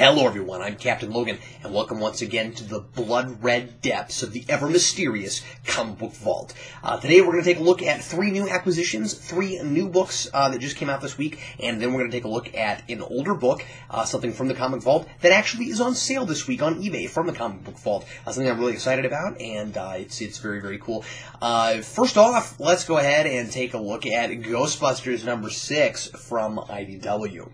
Hello everyone, I'm Captain Logan, and welcome once again to the blood-red depths of the ever-mysterious comic book vault. Today we're going to take a look at 3 new acquisitions, 3 new books that just came out this week, and then we're going to take a look at an older book, something from the comic vault, that actually is on sale this week on eBay from the comic book vault. Something I'm really excited about, and it's very, very cool. First off, let's go ahead and take a look at Ghostbusters number 6 from IDW.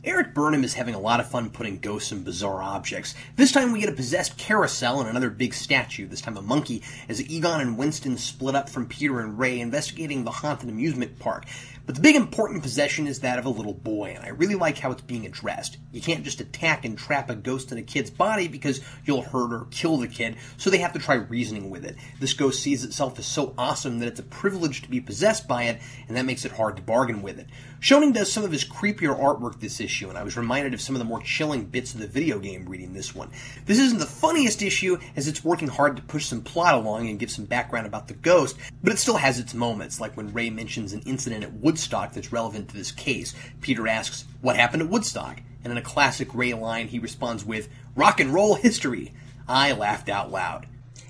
Eric Burnham is having a lot of fun putting ghosts in bizarre objects. This time we get a possessed carousel and another big statue, this time a monkey, as Egon and Winston split up from Peter and Ray investigating the haunted amusement park. But the big important possession is that of a little boy, and I really like how it's being addressed. You can't just attack and trap a ghost in a kid's body because you'll hurt or kill the kid, so they have to try reasoning with it. This ghost sees itself as so awesome that it's a privilege to be possessed by it, and that makes it hard to bargain with it. Schoening does some of his creepier artwork this issue, and I was reminded of some of the more chilling bits of the video game reading this one. This isn't the funniest issue, as it's working hard to push some plot along and give some background about the ghost, but it still has its moments, like when Ray mentions an incident at Woodstock that's relevant to this case. Peter asks, "What happened at Woodstock?" And in a classic Ray line, he responds with, "Rock and roll history." I laughed out loud.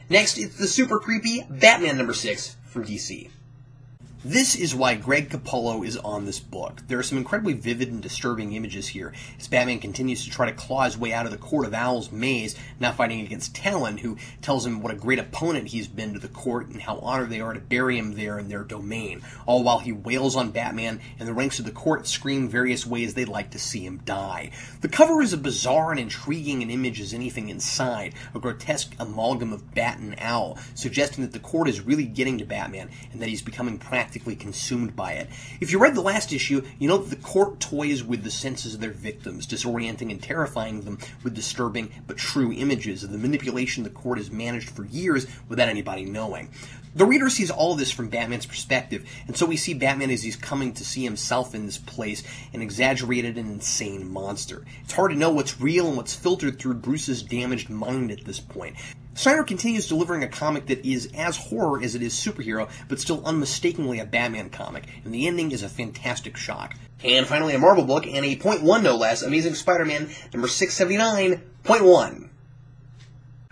Next, it's the super creepy Batman number 6 from DC. This is why Greg Capullo is on this book. There are some incredibly vivid and disturbing images here, as Batman continues to try to claw his way out of the Court of Owls maze, now fighting against Talon, who tells him what a great opponent he's been to the court and how honored they are to bury him there in their domain, all while he wails on Batman and the ranks of the court scream various ways they'd like to see him die. The cover is as bizarre and intriguing an image as anything inside, a grotesque amalgam of bat and owl, suggesting that the court is really getting to Batman and that he's becoming practically consumed by it. If you read the last issue, you know that the court toys with the senses of their victims, disorienting and terrifying them with disturbing but true images of the manipulation the court has managed for years without anybody knowing. The reader sees all of this from Batman's perspective, and so we see Batman as he's coming to see himself in this place, an exaggerated and insane monster. It's hard to know what's real and what's filtered through Bruce's damaged mind at this point. Snyder continues delivering a comic that is as horror as it is superhero, but still unmistakably a Batman comic, and the ending is a fantastic shock. And finally, a Marvel book, and a .1 no less, Amazing Spider-Man number 679.1.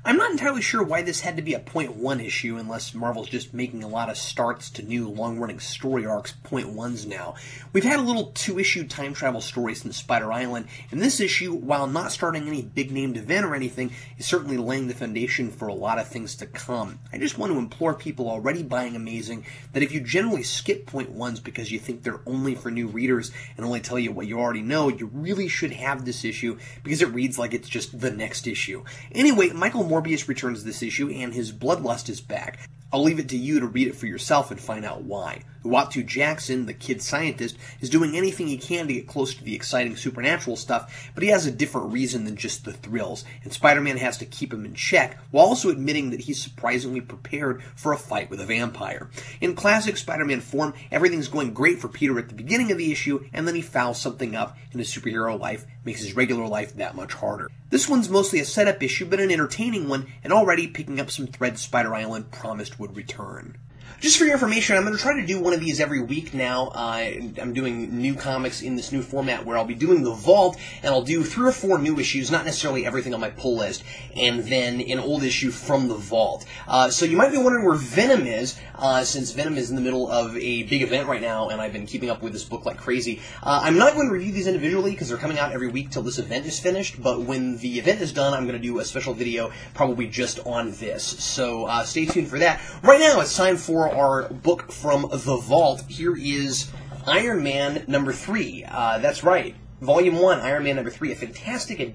I'm not entirely sure why this had to be a .1 issue, unless Marvel's just making a lot of starts to new long-running story arcs .1s now. We've had a little 2-issue time travel story since Spider Island, and this issue, while not starting any big-named event or anything, is certainly laying the foundation for a lot of things to come. I just want to implore people already buying Amazing that if you generally skip .1s because you think they're only for new readers and only tell you what you already know, you really should have this issue because it reads like it's just the next issue. Anyway, Michael Morbius returns this issue, and his bloodlust is back. I'll leave it to you to read it for yourself and find out why. Uatu Jackson, the kid scientist, is doing anything he can to get close to the exciting supernatural stuff, but he has a different reason than just the thrills, and Spider-Man has to keep him in check, while also admitting that he's surprisingly prepared for a fight with a vampire. In classic Spider-Man form, everything's going great for Peter at the beginning of the issue, and then he fouls something up, and his superhero life makes his regular life that much harder. This one's mostly a setup issue, but an entertaining one, and already picking up some threads Spider Island promised would return. Just for your information, I'm going to try to do one of these every week now. I'm doing new comics in this new format where I'll be doing the Vault, and I'll do 3 or 4 new issues, not necessarily everything on my pull list, and then an old issue from the Vault. So you might be wondering where Venom is, since Venom is in the middle of a big event right now, and I've been keeping up with this book like crazy. I'm not going to review these individually, because they're coming out every week till this event is finished, but when the event is done, I'm going to do a special video probably just on this. So stay tuned for that. Right now, it's time for our book from the Vault. Here is Iron Man number 3. That's right. Volume 1, Iron Man number 3. A fantastic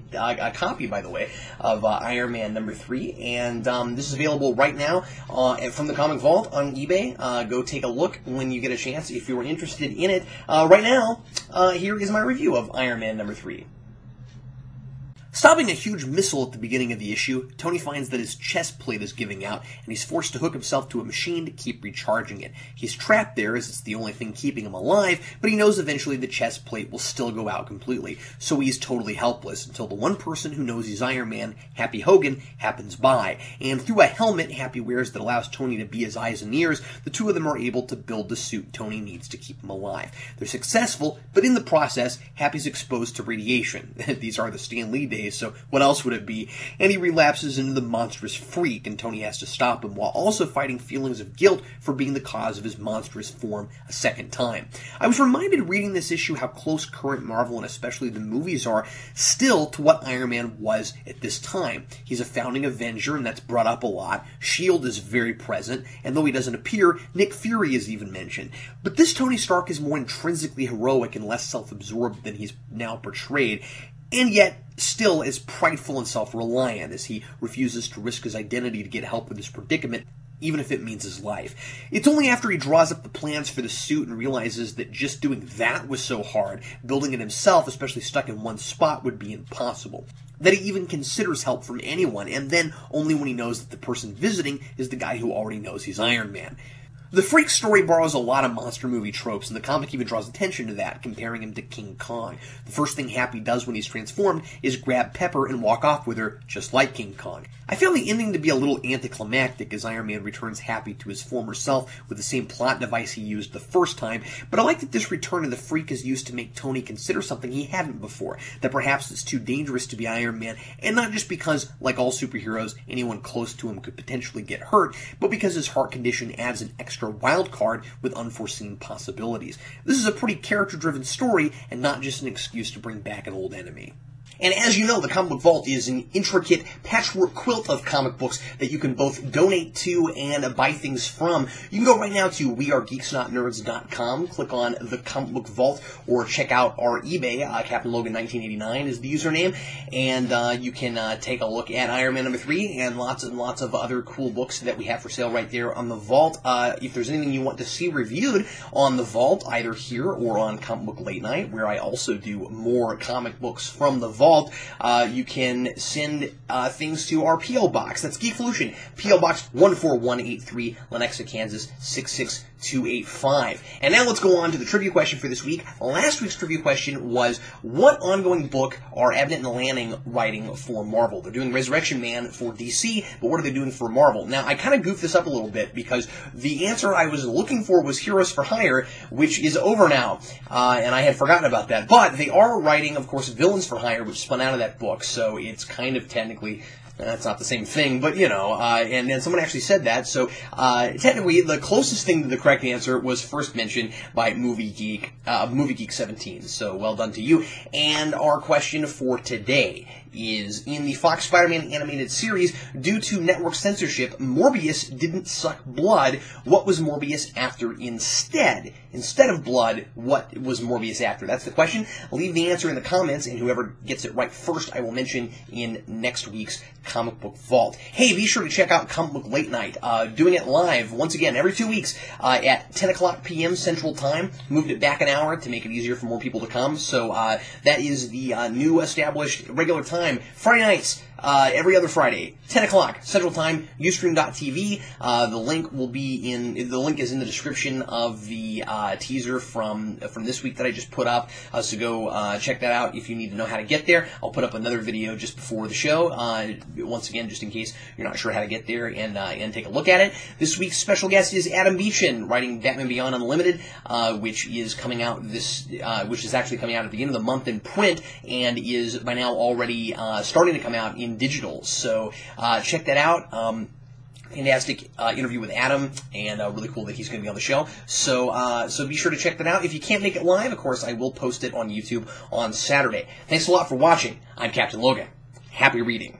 copy, by the way, of Iron Man number 3. And this is available right now from the Comic Vault on eBay. Go take a look when you get a chance if you're interested in it. Right now, here is my review of Iron Man number 3. Stopping a huge missile at the beginning of the issue, Tony finds that his chest plate is giving out, and he's forced to hook himself to a machine to keep recharging it. He's trapped there as it's the only thing keeping him alive, but he knows eventually the chest plate will still go out completely, so he's totally helpless until the one person who knows he's Iron Man, Happy Hogan, happens by. And through a helmet Happy wears that allows Tony to be his eyes and ears, the two of them are able to build the suit Tony needs to keep him alive. They're successful, but in the process, Happy's exposed to radiation. These are the Stan Lee days, so what else would it be? And he relapses into the monstrous freak, and Tony has to stop him, while also fighting feelings of guilt for being the cause of his monstrous form a second time. I was reminded reading this issue how close current Marvel, and especially the movies, are still to what Iron Man was at this time. He's a founding Avenger, and that's brought up a lot. S.H.I.E.L.D. is very present, and though he doesn't appear, Nick Fury is even mentioned. But this Tony Stark is more intrinsically heroic and less self-absorbed than he's now portrayed, and yet still is prideful and self-reliant as he refuses to risk his identity to get help with his predicament, even if it means his life. It's only after he draws up the plans for the suit and realizes that just doing that was so hard, building it himself, especially stuck in one spot, would be impossible, that he even considers help from anyone, and then only when he knows that the person visiting is the guy who already knows he's Iron Man. The Freak story borrows a lot of monster movie tropes, and the comic even draws attention to that, comparing him to King Kong. The first thing Happy does when he's transformed is grab Pepper and walk off with her, just like King Kong. I found the ending to be a little anticlimactic as Iron Man returns Happy to his former self with the same plot device he used the first time, but I like that this return of the Freak is used to make Tony consider something he hadn't before, that perhaps it's too dangerous to be Iron Man, and not just because, like all superheroes, anyone close to him could potentially get hurt, but because his heart condition adds an extra wild card with unforeseen possibilities. This is a pretty character-driven story, and not just an excuse to bring back an old enemy. And as you know, the Comic Book Vault is an intricate patchwork quilt of comic books that you can both donate to and buy things from. You can go right now to wearegeeksnotnerds.com, click on the Comic Book Vault, or check out our eBay. Captain Logan 1989 is the username, and you can take a look at Iron Man #3 and lots of other cool books that we have for sale right there on the Vault. If there's anything you want to see reviewed on the Vault, either here or on Comic Book Late Night, where I also do more comic books from the Vault, you can send things to our P.O. Box. That's Geekvolution, P.O. Box 14183, Lenexa, Kansas 66285. And now let's go on to the trivia question for this week. Last week's trivia question was, what ongoing book are Abnett and Lanning writing for Marvel? They're doing Resurrection Man for DC, but what are they doing for Marvel? Now, I kind of goofed this up a little bit because the answer I was looking for was Heroes for Hire, which is over now, and I had forgotten about that. But they are writing, of course, Villains for Hire, which spun out of that book, so it's kind of technically, that's not the same thing, but you know, and then someone actually said that, so technically the closest thing to the correct answer was first mentioned by Movie Geek 17, so well done to you. And our question for today is, in the Fox Spider-Man animated series, due to network censorship, Morbius didn't suck blood. What was Morbius after instead? Instead of blood, what was Morbius after? That's the question. Leave the answer in the comments, and whoever gets it right first, I will mention in next week's Comic Book Vault. Hey, be sure to check out Comic Book Late Night. Doing it live, once again, every 2 weeks at 10 o'clock p.m. Central Time. Moved it back an hour to make it easier for more people to come. So that is the new established regular time. Friday nights, every other Friday, 10 o'clock Central Time, Ustream.tv. The link will be the link is in the description of the teaser from this week that I just put up. So go check that out if you need to know how to get there. I'll put up another video just before the show, once again, just in case you're not sure how to get there and take a look at it. This week's special guest is Adam Beechin, writing Batman Beyond Unlimited, which is coming out which is actually coming out at the end of the month in print and is by now already starting to come out in digital. So check that out. Fantastic interview with Adam, and really cool that he's going to be on the show. So be sure to check that out. If you can't make it live, of course, I will post it on YouTube on Saturday. Thanks a lot for watching. I'm Captain Logan. Happy reading.